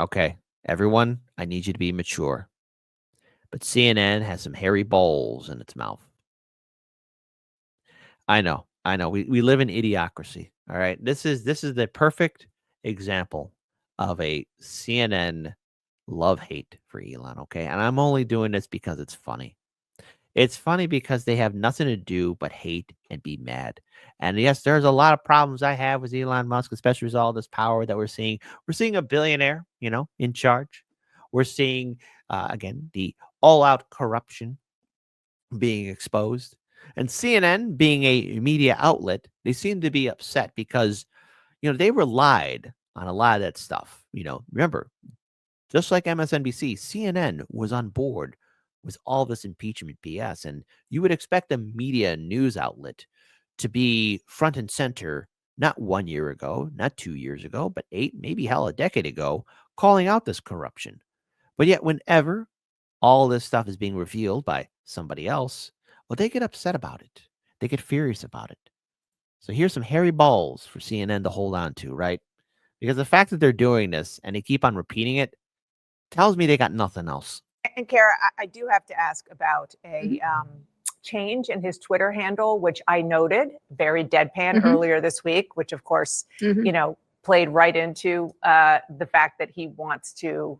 Okay, everyone, I need you to be mature. But CNN has some hairy balls in its mouth. I know. I know. We live in idiocracy. All right. This is the perfect example of a CNN love hate for Elon. Okay. And I'm only doing this because it's funny. It's funny because they have nothing to do but hate and be mad. And yes, there's a lot of problems I have with Elon Musk, especially with all this power that we're seeing. We're seeing a billionaire, in charge. We're seeing, again, the all out corruption being exposed. And CNN being a media outlet, they seem to be upset because, they relied on a lot of that stuff. Remember, just like MSNBC, CNN was on board with all this impeachment BS. And you would expect a media news outlet to be front and center, not 1 year ago, not 2 years ago, but 8, maybe hell, a decade ago, calling out this corruption. But yet, whenever all this stuff is being revealed by somebody else, well, they get upset about it. They get furious about it. So here's some hairy balls for CNN to hold on to, right? Because the fact that they're doing this and they keep on repeating it tells me they got nothing else. And Kara, I do have to ask about a change in his Twitter handle, which I noted very deadpan earlier this week, which of course, played right into the fact that he wants to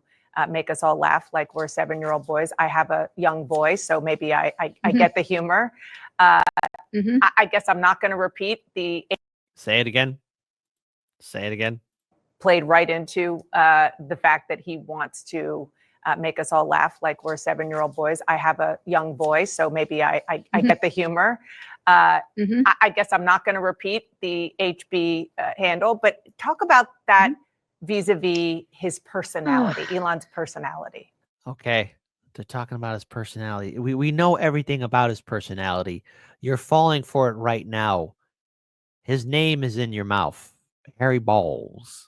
make us all laugh like we're 7-year-old boys. I have a young boy, so maybe I get the humor. I guess I'm not going to repeat the. Say it again. Say it again. Played right into the fact that he wants to make us all laugh like we're 7-year-old boys. I have a young boy, so maybe I get the humor. I guess I'm not going to repeat the HB handle, but talk about that vis-a-vis his personality, Elon's personality. Okay. They're talking about his personality. We know everything about his personality. You're falling for it right now. His name is in your mouth. Harry Bōlz.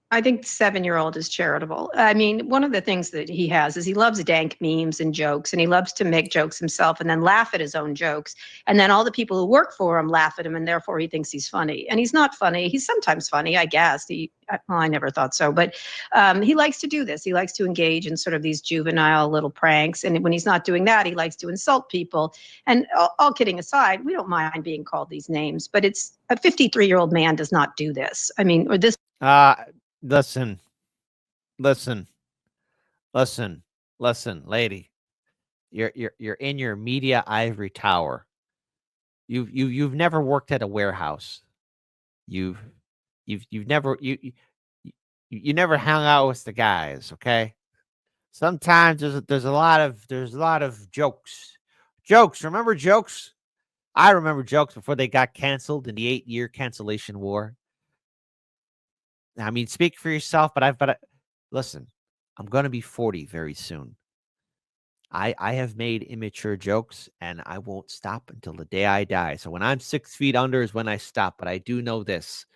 I think 7-year-old is charitable. I mean, one of the things that he has is he loves dank memes and jokes, and he loves to make jokes himself and then laugh at his own jokes. And then all the people who work for him laugh at him, and therefore he thinks he's funny. And he's not funny. He's sometimes funny, I guess. I never thought so. But he likes to do this. He likes to engage in sort of these juvenile little pranks. And when he's not doing that, he likes to insult people. And all kidding aside, we don't mind being called these names. But it's a 53-year-old man does not do this. I mean, or this. Listen, lady. You're in your media ivory tower. You've never worked at a warehouse. You've never you never hung out with the guys, okay? Sometimes there's a lot of jokes. Jokes, remember jokes? I remember jokes before they got canceled in the 8-year cancellation war. I mean, speak for yourself, but listen, I'm going to be 40 very soon. I have made immature jokes, and I won't stop until the day I die. So when I'm 6 feet under is when I stop. But I do know this.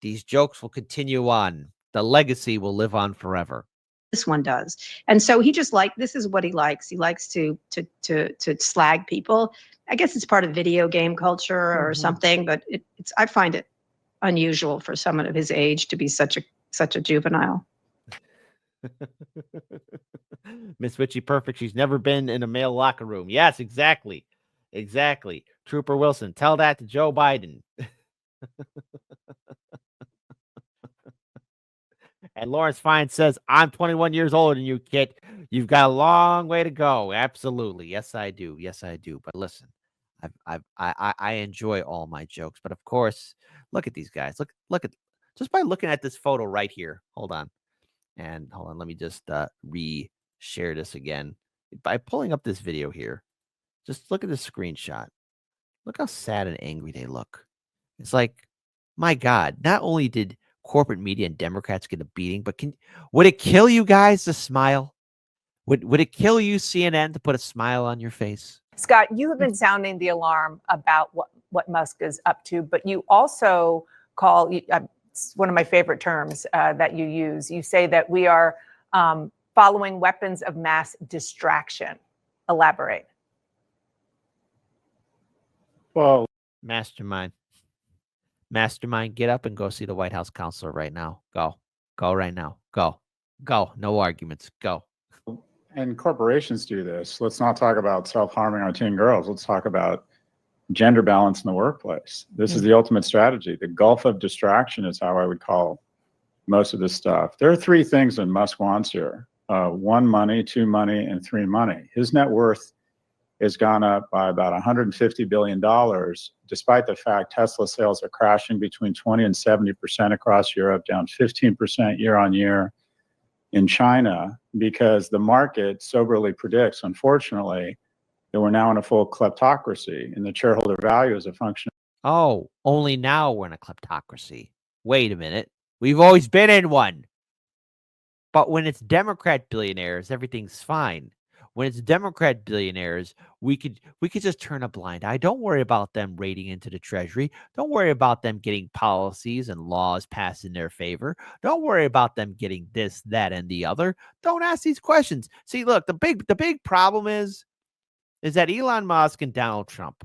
These jokes will continue on. The legacy will live on forever. This one does. And so he just this is what he likes. He likes to slag people. I guess it's part of video game culture or something, but I find it unusual for someone of his age to be such a juvenile. Miss Witchy Perfect. She's never been in a male locker room. Yes, exactly. Trooper Wilson, tell that to Joe Biden. And Lawrence Fine says, I'm 21 years older than you, Kit. You've got a long way to go. Absolutely. Yes, I do. But listen, I enjoy all my jokes. But of course, look at these guys. Look at just by looking at this photo right here. Hold on. Let me just re-share this again. By pulling up this video here, just look at the screenshot. Look how sad and angry they look. It's like, my God, not only did corporate media and Democrats get a beating, but would it kill you guys to smile? Would it kill you, CNN, to put a smile on your face? Scott, you have been sounding the alarm about what Musk is up to, but you also call, it's one of my favorite terms that you use. You say that we are following weapons of mass distraction. Elaborate. Well, Mastermind, get up and go see the White House counselor right now. Go right now. Go. Go. No arguments. Go. And corporations do this. Let's not talk about self-harming our teen girls. Let's talk about gender balance in the workplace. This is the ultimate strategy. The gulf of distraction is how I would call most of this stuff. There are three things that Musk wants here. One, money; two, money; and three, money. His net worth has gone up by about $150 billion, despite the fact Tesla sales are crashing between 20 and 70% across Europe, down 15% year on year in China, because the market soberly predicts, unfortunately, that we're now in a full kleptocracy, and the shareholder value is a function. Oh, only now we're in a kleptocracy. Wait a minute. We've always been in one. But when it's Democrat billionaires, everything's fine. When it's Democrat billionaires, we could just turn a blind eye. Don't worry about them raiding into the treasury. Don't worry about them getting policies and laws passed in their favor. Don't worry about them getting this, that, and the other. Don't ask these questions. See, look, the big problem is that Elon Musk and Donald Trump,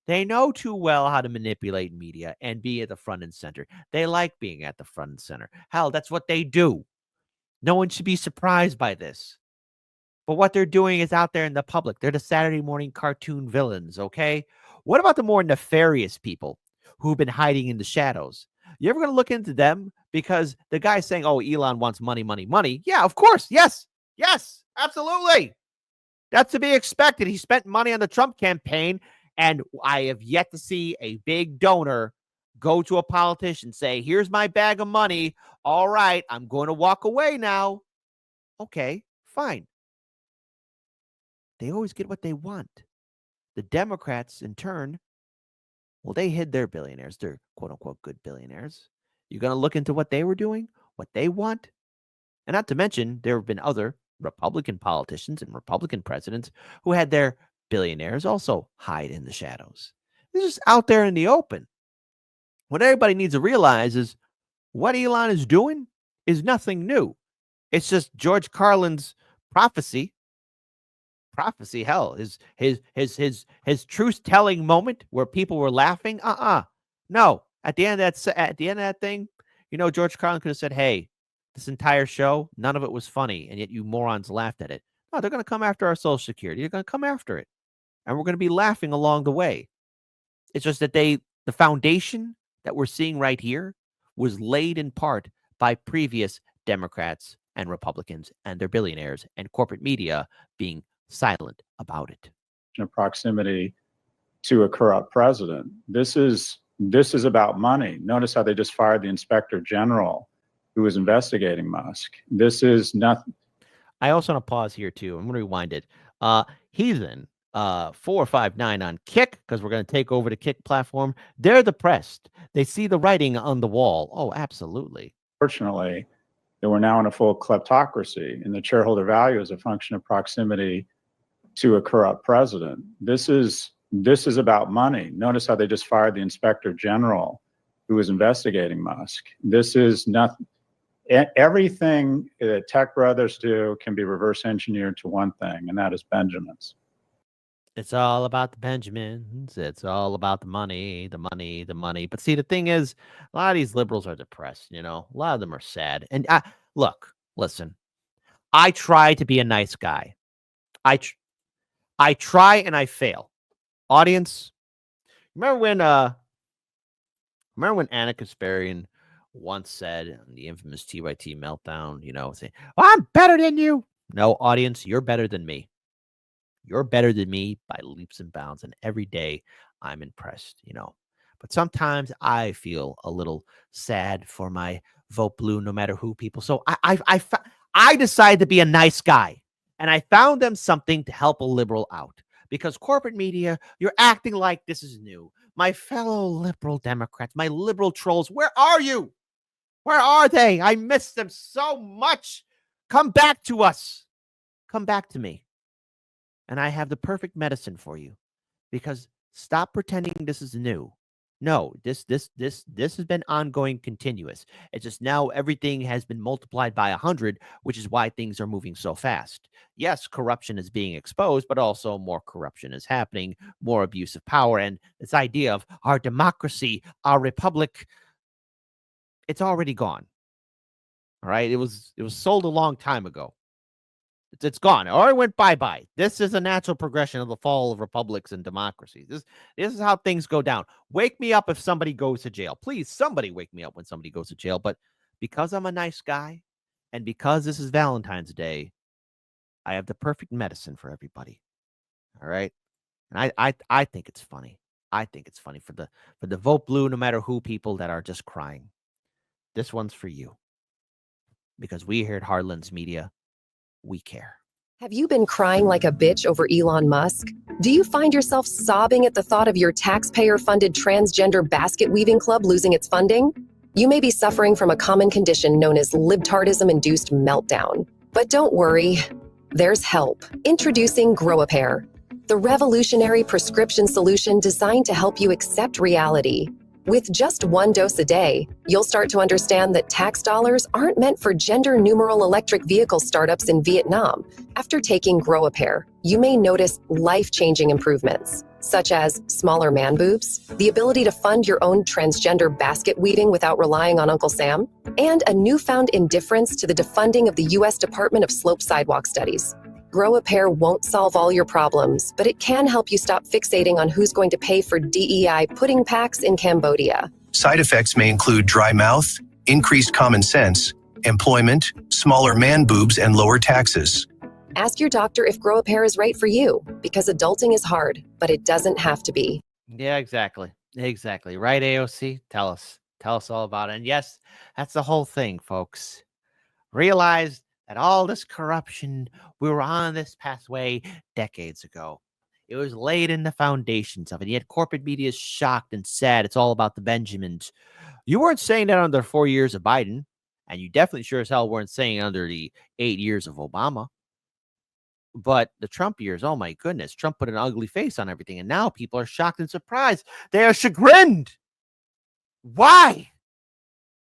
they know too well how to manipulate media and be at the front and center. They like being at the front and center. Hell, that's what they do. No one should be surprised by this. But what they're doing is out there in the public. They're the Saturday morning cartoon villains, okay? What about the more nefarious people who've been hiding in the shadows? You ever going to look into them? Because the guy's saying, oh, Elon wants money, money, money. Yeah, of course. Yes. Yes, absolutely. That's to be expected. He spent money on the Trump campaign, and I have yet to see a big donor go to a politician, say, here's my bag of money. All right, I'm going to walk away now. Okay, fine. They always get what they want. The Democrats, in turn, well, they hid their billionaires. They're quote-unquote good billionaires. You're going to look into what they were doing, what they want? And not to mention, there have been other Republican politicians and Republican presidents who had their billionaires also hide in the shadows. This is out there in the open. What everybody needs to realize is what Elon is doing is nothing new. It's just George Carlin's prophecy, hell, his truth telling moment where people were laughing. No. At the end of that thing, George Carlin could have said, hey, this entire show, none of it was funny, and yet you morons laughed at it. No, they're going to come after our Social Security. They're going to come after it. And we're going to be laughing along the way. It's just that the foundation that we're seeing right here was laid in part by previous Democrats and Republicans and their billionaires and corporate media being silent about it. Proximity to a corrupt president. This is about money. Notice how they just fired the inspector general who was investigating Musk. This is nothing. I also want to pause here too. I'm going to rewind it. Heathen 459 on Kick, because we're going to take over the Kick platform. They're depressed. They see the writing on the wall. Oh, absolutely. Fortunately, that we're now in a full kleptocracy, and the shareholder value is a function of proximity to a corrupt president. This is about money. Notice how they just fired the inspector general who was investigating Musk. This is nothing. Everything that tech brothers do can be reverse engineered to one thing, and that is Benjamins. It's all about the Benjamins. It's all about the money, the money, the money. But see, the thing is, a lot of these liberals are depressed, A lot of them are sad. And listen, I try to be a nice guy. I try and I fail. Audience, remember when Anna Kasparian once said on the infamous TYT meltdown, saying, well, I'm better than you. No, audience, you're better than me. You're better than me by leaps and bounds. And every day I'm impressed, But sometimes I feel a little sad for my vote blue, no matter who people. So I decided to be a nice guy. And I found them something to help a liberal out. Because corporate media, you're acting like this is new. My fellow liberal Democrats, my liberal trolls, where are you? Where are they? I miss them so much. Come back to us. Come back to me. And I have the perfect medicine for you. Because stop pretending this is new. No, this has been ongoing, continuous. It's just now everything has been multiplied by 100, which is why things are moving so fast. Yes, corruption is being exposed, but also more corruption is happening, more abuse of power, and this idea of our democracy, our republic, it's already gone. All right. It was sold a long time ago. It's gone, or it went bye-bye. This is a natural progression of the fall of republics and democracies. This is how things go down. Wake me up if somebody goes to jail. Please, somebody wake me up when somebody goes to jail. But because I'm a nice guy and because this is Valentine's Day, I have the perfect medicine for everybody. All right. And I think it's funny. I think it's funny for the vote blue, no matter who, people that are just crying. This one's for you. Because we here at Hardlands Media, we care. Have you been crying like a bitch over Elon Musk? Do you find yourself sobbing at the thought of your taxpayer-funded transgender basket weaving club losing its funding? You may be suffering from a common condition known as libtardism-induced meltdown. But don't worry, there's help. Introducing Grow-A-Pair, the revolutionary prescription solution designed to help you accept reality. With just 1 dose a day, you'll start to understand that tax dollars aren't meant for gender numeral electric vehicle startups in Vietnam. After taking Grow-A-Pair, you may notice life-changing improvements, such as smaller man boobs, the ability to fund your own transgender basket weaving without relying on Uncle Sam, and a newfound indifference to the defunding of the U.S. Department of Slope Sidewalk Studies. Grow-A-Pair won't solve all your problems, but it can help you stop fixating on who's going to pay for DEI pudding packs in Cambodia. Side effects may include dry mouth, increased common sense, employment, smaller man boobs, and lower taxes. Ask your doctor if Grow-A-Pair is right for you, because adulting is hard, but it doesn't have to be. Yeah, exactly. Exactly. Right, AOC? Tell us. Tell us all about it. And yes, that's the whole thing, folks. Realize that all this corruption, we were on this pathway decades ago. It was laid in the foundations of it. Yet corporate media is shocked and sad. It's all about the Benjamins. You weren't saying that under 4 years of Biden, and you definitely sure as hell weren't saying it under the 8 years of Obama. But the Trump years, oh my goodness, Trump put an ugly face on everything, and now people are shocked and surprised. They are chagrined. Why?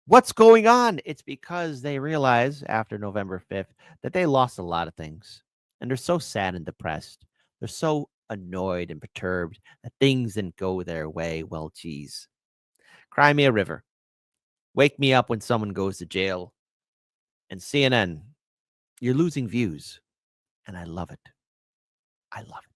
What's going on? It's because they realize after November 5th that they lost a lot of things. And they're so sad and depressed. They're so annoyed and perturbed that things didn't go their way. Well, geez. Cry me a river. Wake me up when someone goes to jail. And CNN, you're losing views. And I love it. I love it.